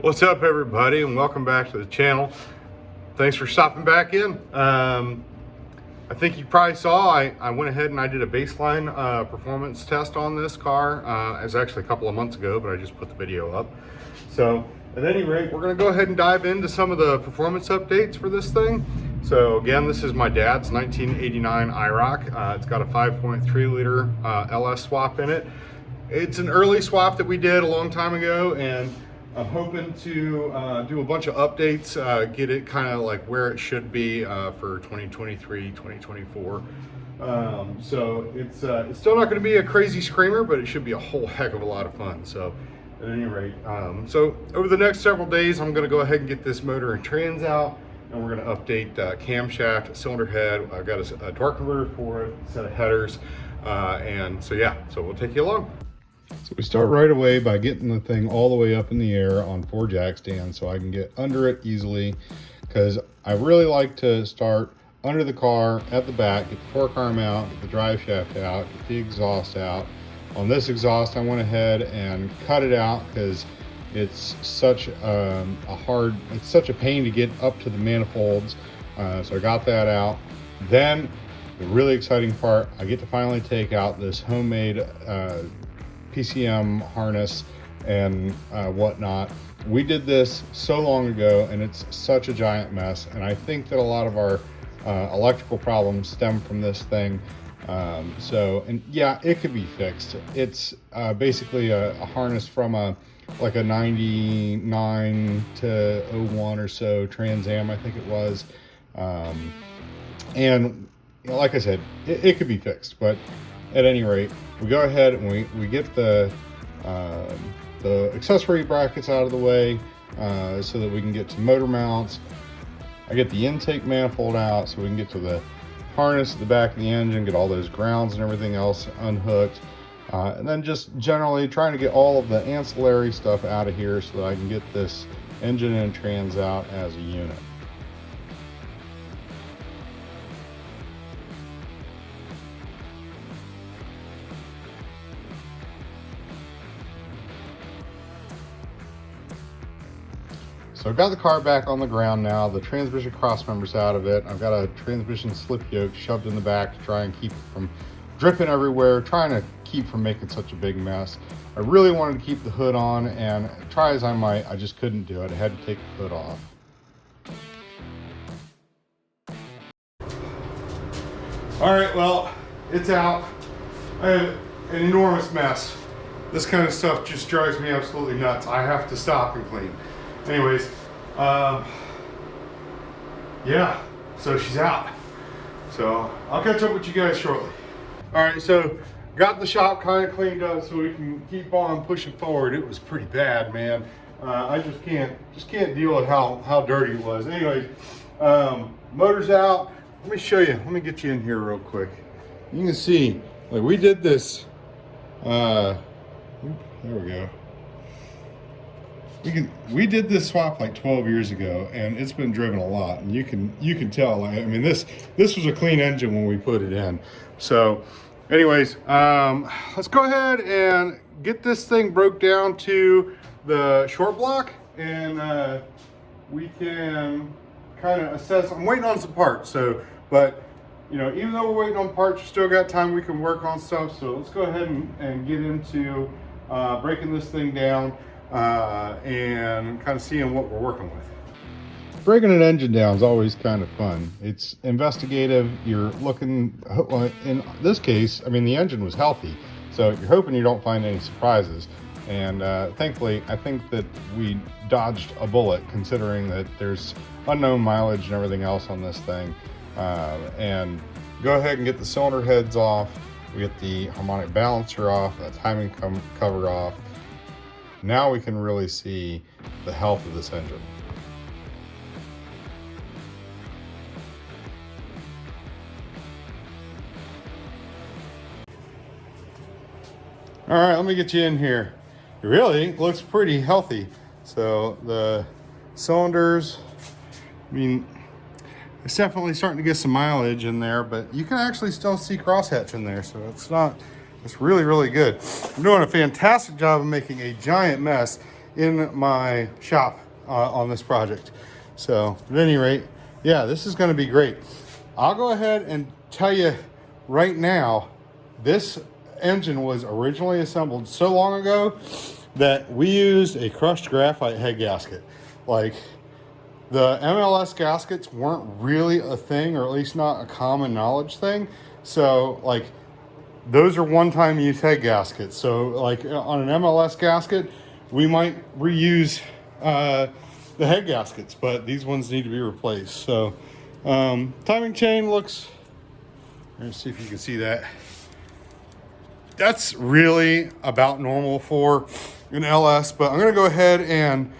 What's up, everybody, and welcome back to the channel. Thanks for stopping back in. I think you probably saw I went ahead and I did a baseline performance test on this car. It was actually a couple of months ago, but I just put the video up. So at any rate, we're going to go ahead and dive into some of the performance updates for this thing. So again, this is my dad's 1989 IROC. It's got a 5.3 liter LS swap in it. It's an early swap that we did a long time ago, and I'm hoping to do a bunch of updates, get it kind of like where it should be for 2023, 2024. So it's still not going to be a crazy screamer, but it should be a whole heck of a lot of fun. So at any rate, so over the next several days, I'm going to go ahead and get this motor and trans out, and we're going to update camshaft, cylinder head. I've got a torque converter for it, a set of headers, and so yeah, so we'll take you along. So we start right away by getting the thing all the way up in the air on 4 jack stands so I can get under it easily, because I really like to start under the car at the back, get the torque arm out, get the drive shaft out, get the exhaust out. On this exhaust, I went ahead and cut it out because it's such it's such a pain to get up to the manifolds. So I got that out. Then the really exciting part, I get to finally take out this homemade PCM harness and whatnot. We did this so long ago, and it's such a giant mess, and I think that a lot of our electrical problems stem from this thing. And yeah, it could be fixed. It's basically a harness from a 99 to 01 or so Trans Am, I think it was. And you know, like I said, it could be fixed, but at any rate, we go ahead and we get the accessory brackets out of the way so that we can get to motor mounts. I get the intake manifold out so we can get to the harness at the back of the engine, get all those grounds and everything else unhooked, and then just generally trying to get all of the ancillary stuff out of here so that I can get this engine and trans out as a unit. So I've got the car back on the ground now, the transmission cross members out of it. I've got a transmission slip yoke shoved in the back to try and keep it from dripping everywhere, trying to keep from making such a big mess. I really wanted to keep the hood on, and try as I might, I just couldn't do it. I had to take the hood off. All right, well, it's out. I have an enormous mess. This kind of stuff just drives me absolutely nuts. I have to stop and clean. Anyways, yeah, so she's out. So I'll catch up with you guys shortly. All right, so got the shop kind of cleaned up so we can keep on pushing forward. It was pretty bad, man. I just can't deal with how dirty it was. Anyways, motor's out. Let me show you. Let me get you in here real quick. You can see, like, we did this. There we go. We did this swap like 12 years ago, and it's been driven a lot, and you can tell. I mean, this was a clean engine when we put it in. So anyways, let's go ahead and get this thing broke down to the short block, and we can kind of assess. I'm waiting on some parts, but you know, even though we're waiting on parts, we still got time. We can work on stuff. So let's go ahead and get into breaking this thing down and kind of seeing what we're working with. Breaking an engine down is always kind of fun. It's investigative. You're looking, in this case, I mean, the engine was healthy, so you're hoping you don't find any surprises. And thankfully, I think that we dodged a bullet, considering that there's unknown mileage and everything else on this thing. And go ahead and get the cylinder heads off. We get the harmonic balancer off, the timing cover off. Now we can really see the health of this engine. All right, let me get you in here. It really looks pretty healthy. So the cylinders, I mean, it's definitely starting to get some mileage in there, but you can actually still see crosshatch in there. So it's really, really good. I'm doing a fantastic job of making a giant mess. in my shop on this project. So at any rate, yeah, this is going to be great. I'll go ahead and tell you right now, this engine was originally assembled so long ago that we used a crushed graphite head gasket. Like, the MLS gaskets weren't really a thing, or at least not a common knowledge thing. So like, those are one-time use head gaskets. So like on an MLS gasket, we might reuse the head gaskets, but these ones need to be replaced. So timing chain looks, let's see if you can see that. That's really about normal for an LS, but I'm gonna go ahead and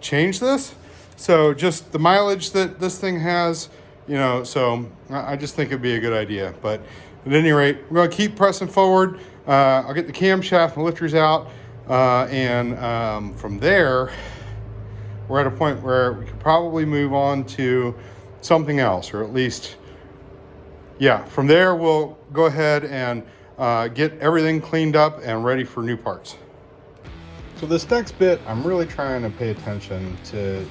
change this. So just the mileage that this thing has, you know, so I just think it'd be a good idea. But at any rate, we're gonna keep pressing forward. I'll get the camshaft and lifters out, and from there, we're at a point where we could probably move on to something else, or at least, yeah, from there we'll go ahead and get everything cleaned up and ready for new parts. So this next bit, I'm really trying to pay attention to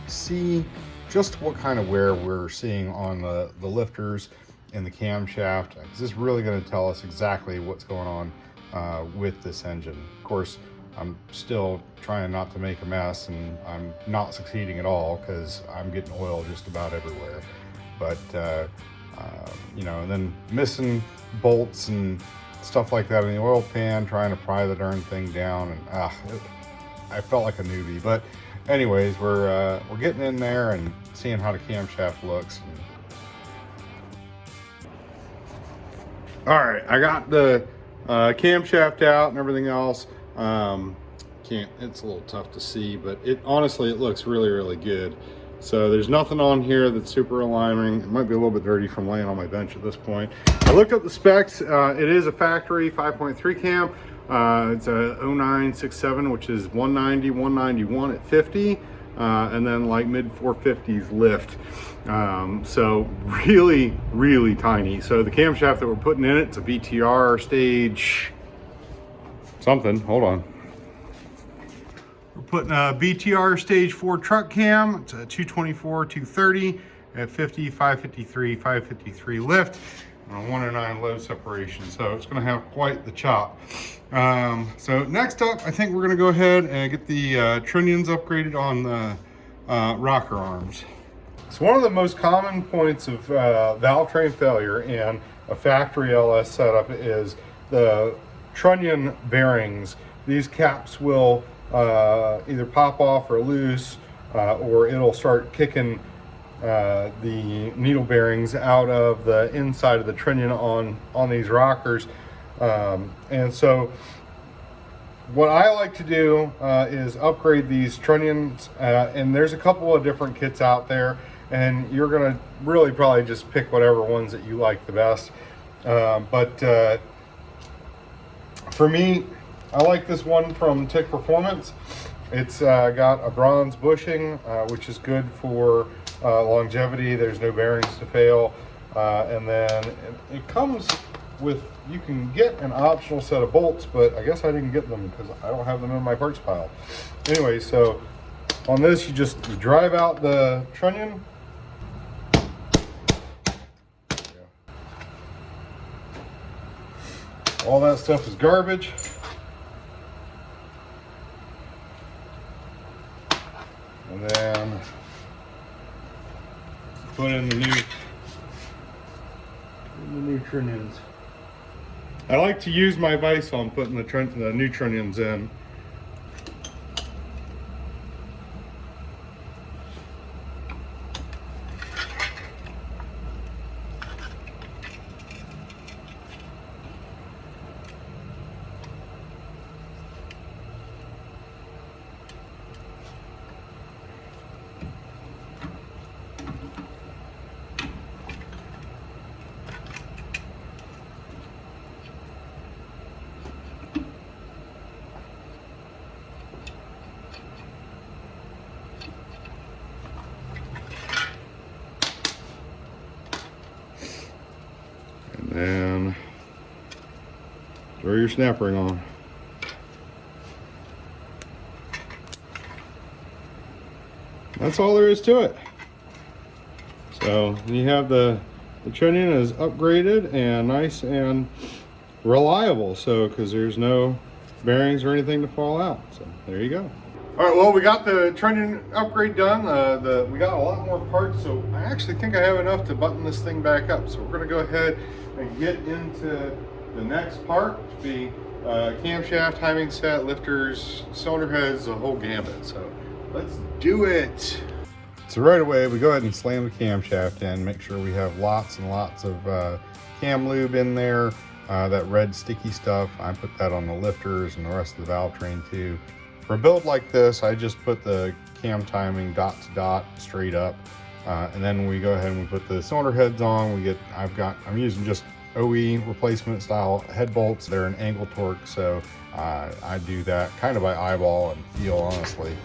see just what kind of wear we're seeing on the lifters and the camshaft, because this is really going to tell us exactly what's going on with this engine. Of course, I'm still trying not to make a mess, and I'm not succeeding at all because I'm getting oil just about everywhere. But you know, and then missing bolts and stuff like that in the oil pan, trying to pry the darn thing down, and I felt like a newbie. But anyways, we're getting in there and seeing how the camshaft looks. All right, I got the camshaft out and everything else. It's a little tough to see, but honestly, it looks really, really good. So there's nothing on here that's super alarming. It might be a little bit dirty from laying on my bench at this point. I looked up the specs. It is a factory 5.3 cam. It's a 0967, which is 190, 191 at 50, and then like mid 450s lift. So really, really tiny. So the camshaft that we're putting in it's a BTR stage something. Hold on. We're putting a BTR stage 4 truck cam. It's a 224, 230 at 50, 553, 553 lift. 109 load separation, so it's going to have quite the chop. So next up, I think we're going to go ahead and get the trunions upgraded on the rocker arms. So one of the most common points of valve train failure in a factory LS setup is the trunnion bearings. These caps will either pop off or loose, or it'll start kicking the needle bearings out of the inside of the trunnion on these rockers. And so what I like to do is upgrade these trunnions, and there's a couple of different kits out there, and you're gonna really probably just pick whatever ones that you like the best. But for me, I like this one from Tick Performance. It's got a bronze bushing, which is good for longevity. There's no bearings to fail, and then it comes with, you can get an optional set of bolts, but I guess I didn't get them because I don't have them in my parts pile. Anyway, so on this, you drive out the trunnion. All that stuff is garbage. And then put in the new trunnions. I like to use my vise on putting the new trunnions in. And throw your snap ring on. that's all there is to it. So you have the trunnion is upgraded and nice and reliable. So because there's no bearings or anything to fall out. So there you go. All right, well, we got the trunnion upgrade done. We got a lot more parts, so I actually think I have enough to button this thing back up. So we're gonna go ahead and get into the next part, which be camshaft, timing set, lifters, cylinder heads, the whole gambit. So let's do it. So right away, we go ahead and slam the camshaft in, make sure we have lots and lots of cam lube in there. That red sticky stuff, I put that on the lifters and the rest of the valve train too. For a build like this, I just put the cam timing dot to dot straight up. And then we go ahead and we put the cylinder heads on. I'm using just OE replacement style head bolts. They're an angle torque, so I do that kind of by eyeball and feel, honestly.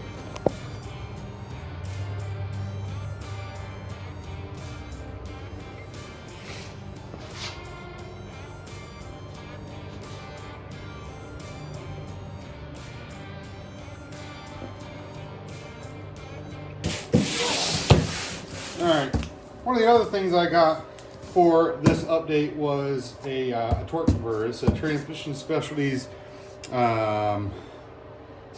All right, one of the other things I got for this update was a torque converter. It's a Transmission Specialties. It's a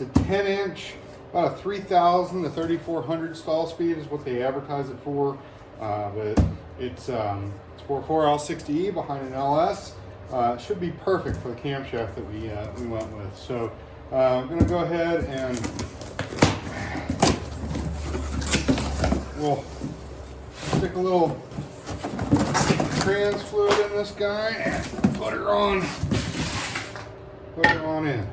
10-inch, about a 3,000 to 3,400 stall speed is what they advertise it for. But it's for a 4L60E behind an LS. It should be perfect for the camshaft that we went with. So I'm going to go ahead and we'll stick a little trans fluid in this guy and put her on in.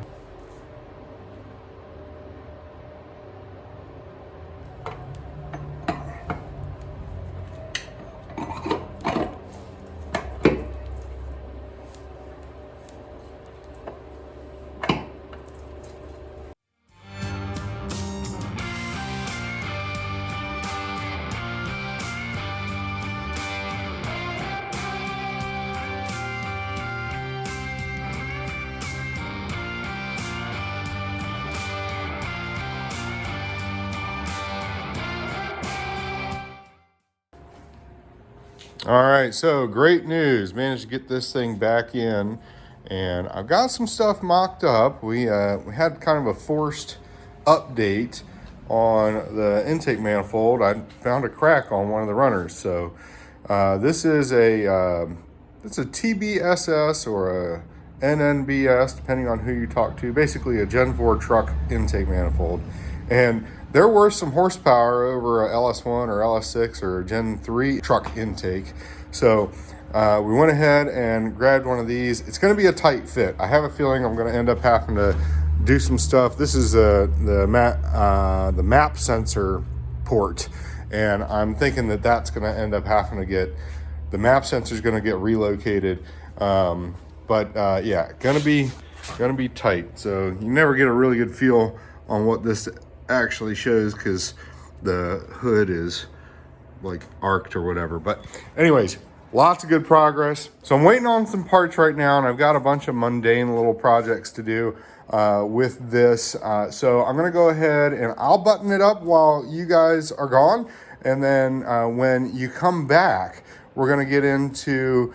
All right, so great news. Managed to get this thing back in, and I've got some stuff mocked up. We had kind of a forced update on the intake manifold. I found a crack on one of the runners. So this is it's a TBSS or a NNBS, depending on who you talk to. Basically a Gen 4 truck intake manifold. And there were some horsepower over a LS1 or LS6 or a Gen 3 truck intake. So we went ahead and grabbed one of these. It's going to be a tight fit. I have a feeling I'm going to end up having to do some stuff. This is the map sensor port. And I'm thinking that that's going to end up having to get, the map sensor is going to get relocated. Yeah, going to be tight. So you never get a really good feel on what this actually shows because the hood is like arced or whatever. But anyways, lots of good progress. So I'm waiting on some parts right now, and I've got a bunch of mundane little projects to do with this. So I'm gonna go ahead and I'll button it up while you guys are gone. And then when you come back, we're gonna get into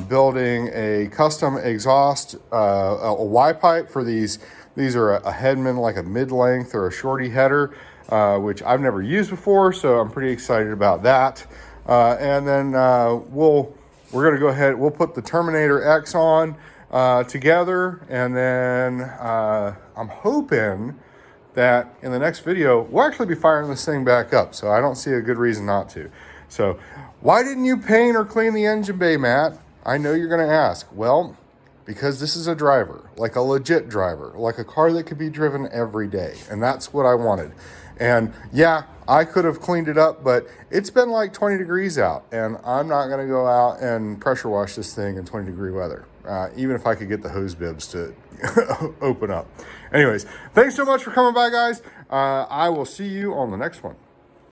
building a custom exhaust, a Y pipe for these. These are a Headman, like a mid-length or a shorty header, which I've never used before, so I'm pretty excited about that. And then we're gonna go ahead, we'll put the Terminator X on together, and then I'm hoping that in the next video, we'll actually be firing this thing back up, so I don't see a good reason not to. So, why didn't you paint or clean the engine bay, Matt? I know you're gonna ask. Well, because this is a driver, like a legit driver, like a car that could be driven every day. And that's what I wanted. And yeah, I could have cleaned it up, but it's been like 20 degrees out, and I'm not gonna go out and pressure wash this thing in 20-degree weather, even if I could get the hose bibs to open up. Anyways, thanks so much for coming by, guys. I will see you on the next one.